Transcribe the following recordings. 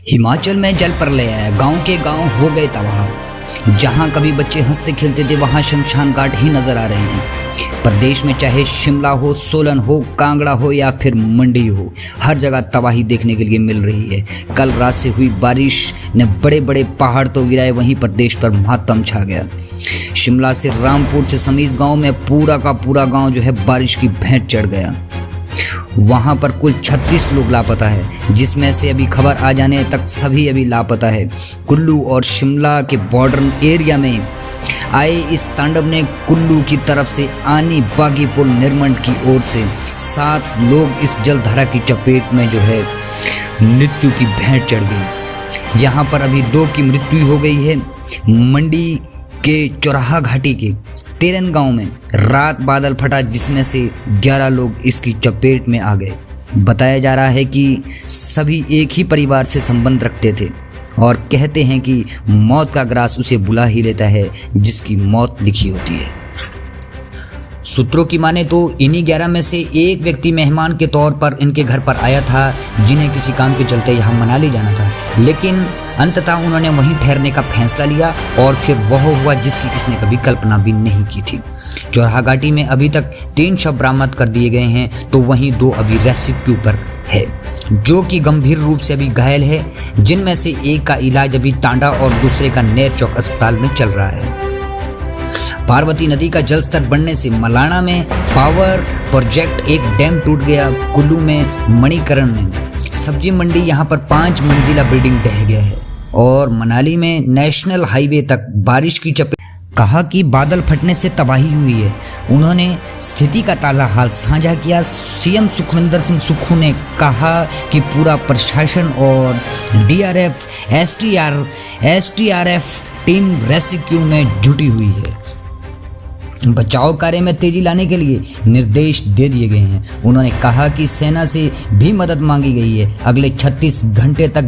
हिमाचल में जल प्रलय आया, गांव के गांव हो गए तबाह। जहां कभी बच्चे हंसते खेलते थे वहां शमशान घाट ही नजर आ रहे हैं। प्रदेश में चाहे शिमला हो, सोलन हो, कांगड़ा हो या फिर मंडी हो, हर जगह तबाही देखने के लिए मिल रही है। कल रात से हुई बारिश ने बड़े बड़े पहाड़ तो गिराए, वहीं प्रदेश पर मातम छा गया। शिमला से रामपुर से समीज गांव में पूरा का पूरा गांव जो है बारिश की भेंट चढ़ गया। वहां पर कुल 36 लोग लापता है, जिसमें से अभी खबर आ जाने तक सभी अभी लापता है। कुल्लू और शिमला के बॉर्डर एरिया में आए इस तांडव ने कुल्लू की तरफ से आनी बागी पुल निर्मंड की ओर से 7 लोग इस जलधारा की चपेट में जो है मृत्यु की भेंट चढ़ गई। यहाँ पर अभी 2 की मृत्यु हो गई है। मंडी के चौराहा घाटी के तेरन गांव में रात बादल फटा, जिसमें से 11 लोग इसकी चपेट में आ गए। बताया जा रहा है कि सभी एक ही परिवार से संबंध रखते थे और कहते हैं कि मौत का ग्रास उसे बुला ही लेता है जिसकी मौत लिखी होती है। सूत्रों की माने तो इन्हीं 11 में से एक व्यक्ति मेहमान के तौर पर इनके घर पर आया था, जिन्हें किसी काम के चलते यहाँ मनाली जाना था, लेकिन अंततः उन्होंने वहीं ठहरने का फैसला लिया और फिर वह हुआ जिसकी किसने कभी कल्पना भी नहीं की थी। चौराहा घाटी में अभी तक 3 शव बरामद कर दिए गए हैं, तो वहीं 2 अभी रेस्क्यू पर है, जो कि गंभीर रूप से अभी घायल है, जिनमें से एक का इलाज अभी टांडा और दूसरे का नेर चौक अस्पताल में चल रहा है। पार्वती नदी का जलस्तर बढ़ने से मलाना में पावर प्रोजेक्ट एक डैम टूट गया। कुल्लू में मणिकरण में सब्जी मंडी, यहाँ पर 5 मंजिला बिल्डिंग ढह गया है और मनाली में नेशनल हाईवे तक बारिश की चपेट। कहा कि बादल फटने से तबाही हुई है। उन्होंने स्थिति का ताज़ा हाल साझा किया। सीएम सुखविंदर सिंह सुक्खू ने कहा कि पूरा प्रशासन और डीआरएफ, एसडीआरएफ टीम रेस्क्यू में जुटी हुई है। बचाव कार्य में तेजी लाने के लिए निर्देश दे दिए गए हैं। उन्होंने कहा कि सेना से भी मदद मांगी गई है। अगले 36 घंटे तक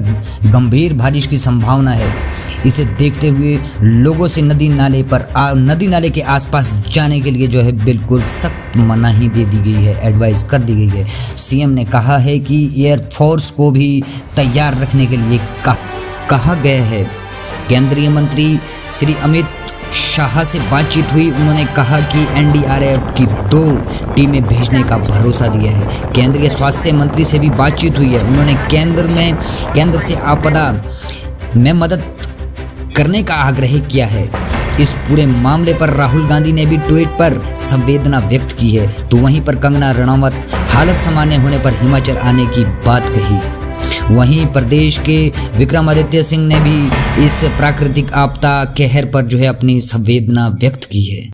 गंभीर बारिश की संभावना है। इसे देखते हुए लोगों से नदी नाले के आसपास जाने के लिए जो है बिल्कुल सख्त मनाही दे दी गई है, एडवाइस कर दी गई है। सीएम ने कहा है कि एयरफोर्स को भी तैयार रखने के लिए कहा गया है। केंद्रीय मंत्री श्री अमित शाह से बातचीत हुई। उन्होंने कहा कि एनडीआरएफ की 2 टीमें भेजने का भरोसा दिया है। केंद्रीय स्वास्थ्य मंत्री से भी बातचीत हुई है। उन्होंने केंद्र से आपदा में मदद करने का आग्रह किया है। इस पूरे मामले पर राहुल गांधी ने भी ट्वीट पर संवेदना व्यक्त की है, तो वहीं पर कंगना रणावत हालत सामान्य होने पर हिमाचल आने की बात कही। वहीं प्रदेश के विक्रमादित्य सिंह ने भी इस प्राकृतिक आपदा कहर पर जो है अपनी संवेदना व्यक्त की है।